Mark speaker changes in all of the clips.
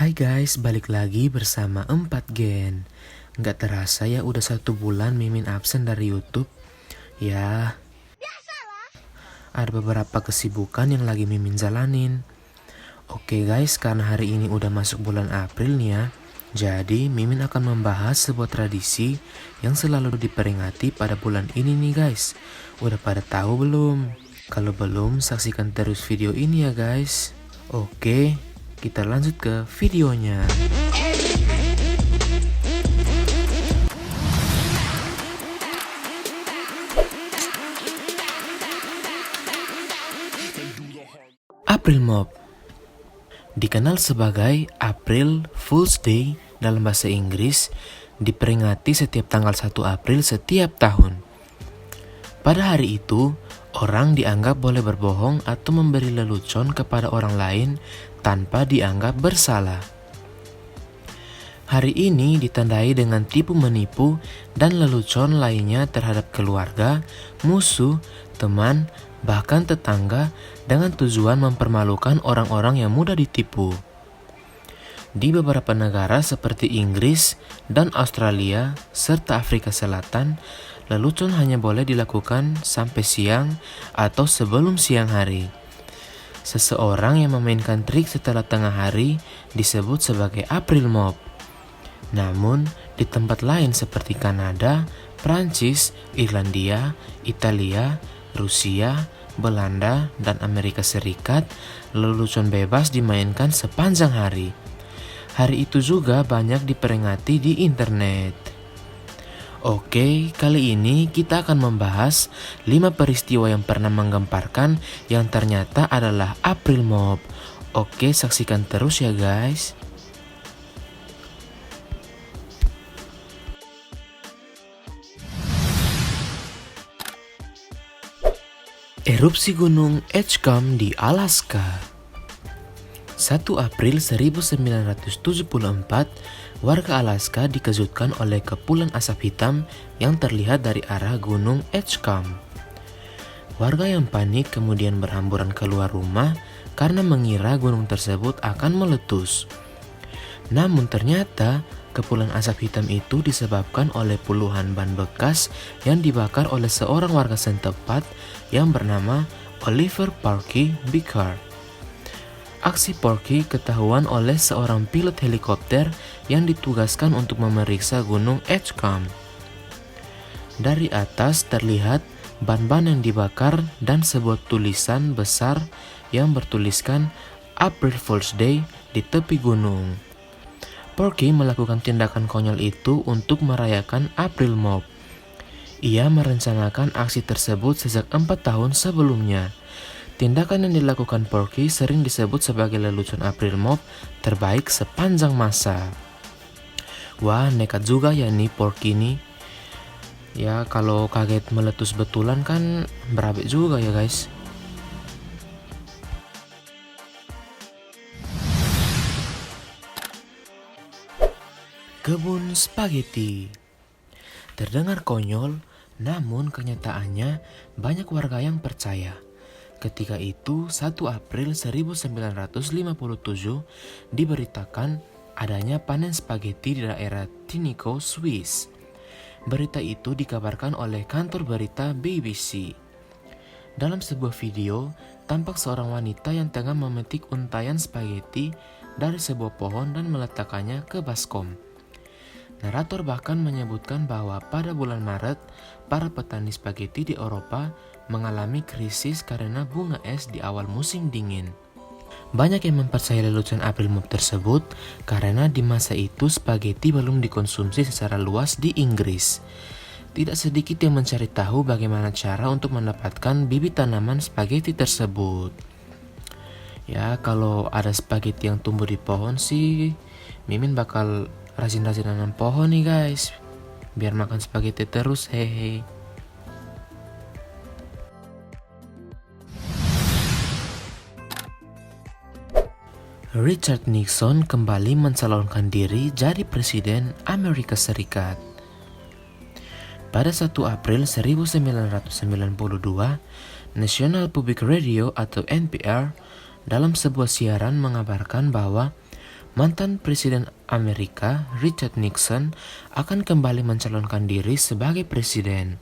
Speaker 1: Hai guys, balik lagi bersama 4 Gen. Nggak terasa ya udah 1 bulan Mimin absen dari YouTube. Ya, ada beberapa kesibukan yang lagi Mimin jalanin. Oke guys, karena hari ini udah masuk bulan April nih ya. Jadi Mimin akan membahas sebuah tradisi yang selalu diperingati pada bulan ini nih guys. Udah pada tahu belum? Kalau belum, saksikan terus video ini ya guys. Oke, kita lanjut ke videonya. April Mop dikenal sebagai April Fool's Day dalam bahasa Inggris, diperingati setiap tanggal 1 April setiap tahun. Pada hari itu, orang dianggap boleh berbohong atau memberi lelucon kepada orang lain tanpa dianggap bersalah. Hari ini ditandai dengan tipu menipu dan lelucon lainnya terhadap keluarga, musuh, teman, bahkan tetangga dengan tujuan mempermalukan orang-orang yang mudah ditipu. Di beberapa negara seperti Inggris dan Australia serta Afrika Selatan, lelucon hanya boleh dilakukan sampai siang atau sebelum siang hari. Seseorang yang memainkan trik setelah tengah hari disebut sebagai April Mop. Namun, di tempat lain seperti Kanada, Prancis, Irlandia, Italia, Rusia, Belanda, dan Amerika Serikat, lelucon bebas dimainkan sepanjang hari. Hari itu juga banyak diperingati di internet. Oke, kali ini kita akan membahas 5 peristiwa yang pernah menggemparkan yang ternyata adalah April Mop. Oke, saksikan terus ya guys. Erupsi Gunung Edgecombe di Alaska. 1 April 1974, warga Alaska dikejutkan oleh kepulan asap hitam yang terlihat dari arah Gunung Edgecombe. Warga yang panik kemudian berhamburan keluar rumah karena mengira gunung tersebut akan meletus. Namun ternyata kepulan asap hitam itu disebabkan oleh puluhan ban bekas yang dibakar oleh seorang warga setempat yang bernama Oliver Parkey Bickard. Aksi Porky ketahuan oleh seorang pilot helikopter yang ditugaskan untuk memeriksa gunung Edgecombe. Dari atas terlihat ban-ban yang dibakar dan sebuah tulisan besar yang bertuliskan April Fool's Day di tepi gunung. Porky melakukan tindakan konyol itu untuk merayakan April Mop. Ia merencanakan aksi tersebut sejak 4 tahun sebelumnya. Tindakan yang dilakukan Porky sering disebut sebagai lelucon April Mop terbaik sepanjang masa. Wah, nekat juga ya nih Porky nih. Ya, kalau kaget meletus betulan kan berabe juga ya guys. Kebun spaghetti. Terdengar konyol, namun kenyataannya banyak warga yang percaya. Ketika itu, 1 April 1957 diberitakan adanya panen spaghetti di daerah Tinico, Swiss. Berita itu dikabarkan oleh kantor berita BBC. Dalam sebuah video, tampak seorang wanita yang tengah memetik untayan spaghetti dari sebuah pohon dan meletakkannya ke baskom. Narator bahkan menyebutkan bahwa pada bulan Maret, para petani spaghetti di Eropa mengalami krisis karena bunga es di awal musim dingin. Banyak yang mempercayai lelucon April Mop tersebut karena di masa itu spaghetti belum dikonsumsi secara luas di Inggris. Tidak sedikit yang mencari tahu bagaimana cara untuk mendapatkan bibit tanaman spaghetti tersebut. Ya, kalau ada spaghetti yang tumbuh di pohon sih, Mimin bakal rajin-rajin nanam pohon nih guys, biar makan spaghetti terus, hehe. Richard Nixon kembali mencalonkan diri jadi Presiden Amerika Serikat. Pada 1 April 1992, National Public Radio atau NPR dalam sebuah siaran mengabarkan bahwa mantan Presiden Amerika Richard Nixon akan kembali mencalonkan diri sebagai presiden.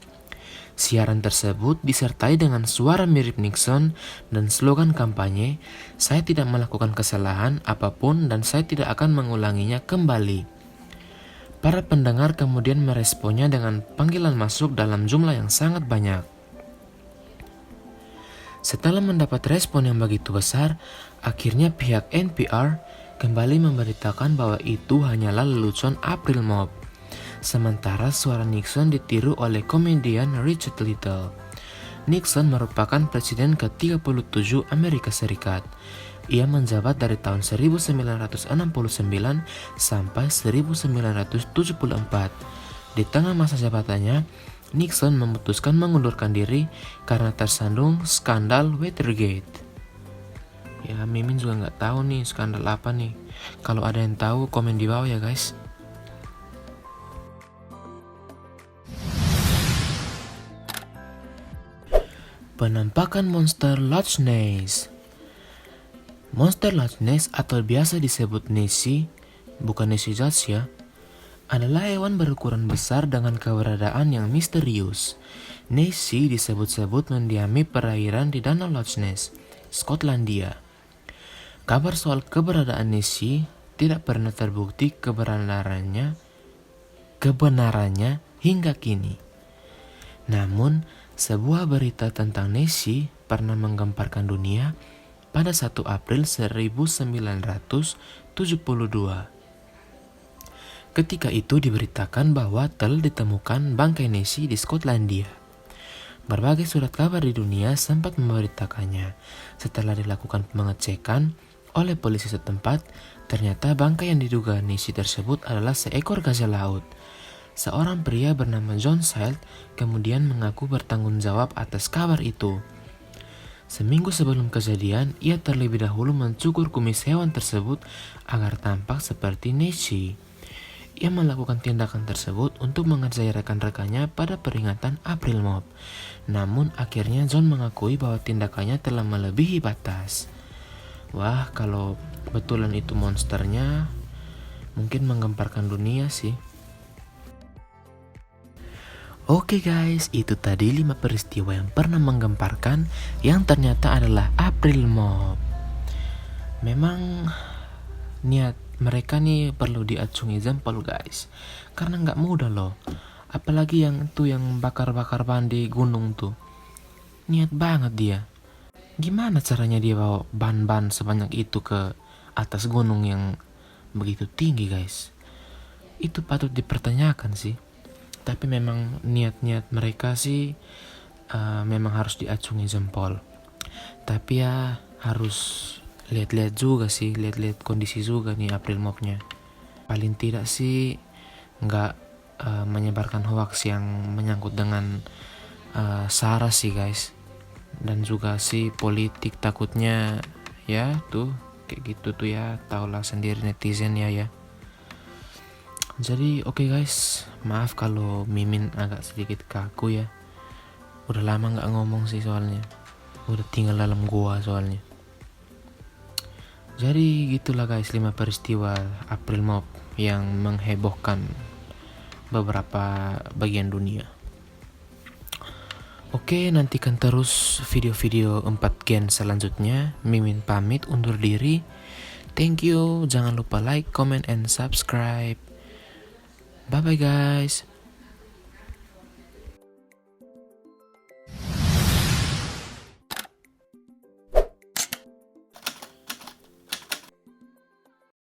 Speaker 1: Siaran tersebut disertai dengan suara mirip Nixon dan slogan kampanye, "Saya tidak melakukan kesalahan apapun dan saya tidak akan mengulanginya kembali." Para pendengar kemudian meresponnya dengan panggilan masuk dalam jumlah yang sangat banyak. Setelah mendapat respon yang begitu besar, akhirnya pihak NPR kembali memberitakan bahwa itu hanyalah lelucon April Mop. Sementara suara Nixon ditiru oleh komedian Richard Little. Nixon merupakan presiden ke-37 Amerika Serikat. Ia menjabat dari tahun 1969 sampai 1974. Di tengah masa jabatannya, Nixon memutuskan mengundurkan diri karena tersandung skandal Watergate. Ya, Mimin juga nggak tahu nih skandal apa nih. Kalau ada yang tahu, komen di bawah ya guys. Penampakan monster Loch Ness. Monster Loch Ness atau biasa disebut Nessie, bukan Nessie Judge ya, adalah hewan berukuran besar dengan keberadaan yang misterius. Nessie disebut-sebut mendiami perairan di Danau Loch Ness, Skotlandia. Kabar soal keberadaan Nessie tidak pernah terbukti kebenarannya hingga kini. Namun, sebuah berita tentang Nessie pernah menggemparkan dunia pada 1 April 1972. Ketika itu diberitakan bahwa telah ditemukan bangkai Nessie di Skotlandia. Berbagai surat kabar di dunia sempat memberitakannya. Setelah dilakukan pengecekan oleh polisi setempat, ternyata bangkai yang diduga Nessie tersebut adalah seekor gajah laut. Seorang pria bernama John Silt kemudian mengaku bertanggung jawab atas kabar itu. Seminggu sebelum kejadian, ia terlebih dahulu mencukur kumis hewan tersebut agar tampak seperti Nessie. Ia melakukan tindakan tersebut untuk mengerjai rekan-rekannya pada peringatan April Mop. Namun akhirnya John mengakui bahwa tindakannya telah melebihi batas. Wah, kalau betulan itu monsternya, mungkin menggemparkan dunia sih. Oke guys, itu tadi 5 peristiwa yang pernah menggemparkan yang ternyata adalah April Mop. Memang niat mereka nih perlu diacungi jempol guys, karena nggak mudah loh. Apalagi yang itu yang bakar-bakar ban di gunung tuh, niat banget dia. Gimana caranya dia bawa ban-ban sebanyak itu ke atas gunung yang begitu tinggi guys? Itu patut dipertanyakan sih. Tapi memang niat-niat mereka sih memang harus diacungi jempol. Tapi ya harus lihat-lihat juga sih, lihat-lihat kondisi juga nih April Mop-nya. Paling tidak sih nggak menyebarkan hoax yang menyangkut dengan SARA sih guys. Dan juga sih politik, takutnya ya tuh kayak gitu tuh ya, tahulah sendiri netizen ya. Jadi oke guys, maaf kalau Mimin agak sedikit kaku ya. Udah lama gak ngomong sih soalnya, udah tinggal dalam gua soalnya. Jadi gitulah guys, 5 peristiwa April Mop yang menghebohkan beberapa bagian dunia. Oke, nantikan terus video-video 4 gen selanjutnya. Mimin pamit undur diri. Thank you, jangan lupa like, comment, and subscribe. Bye bye guys.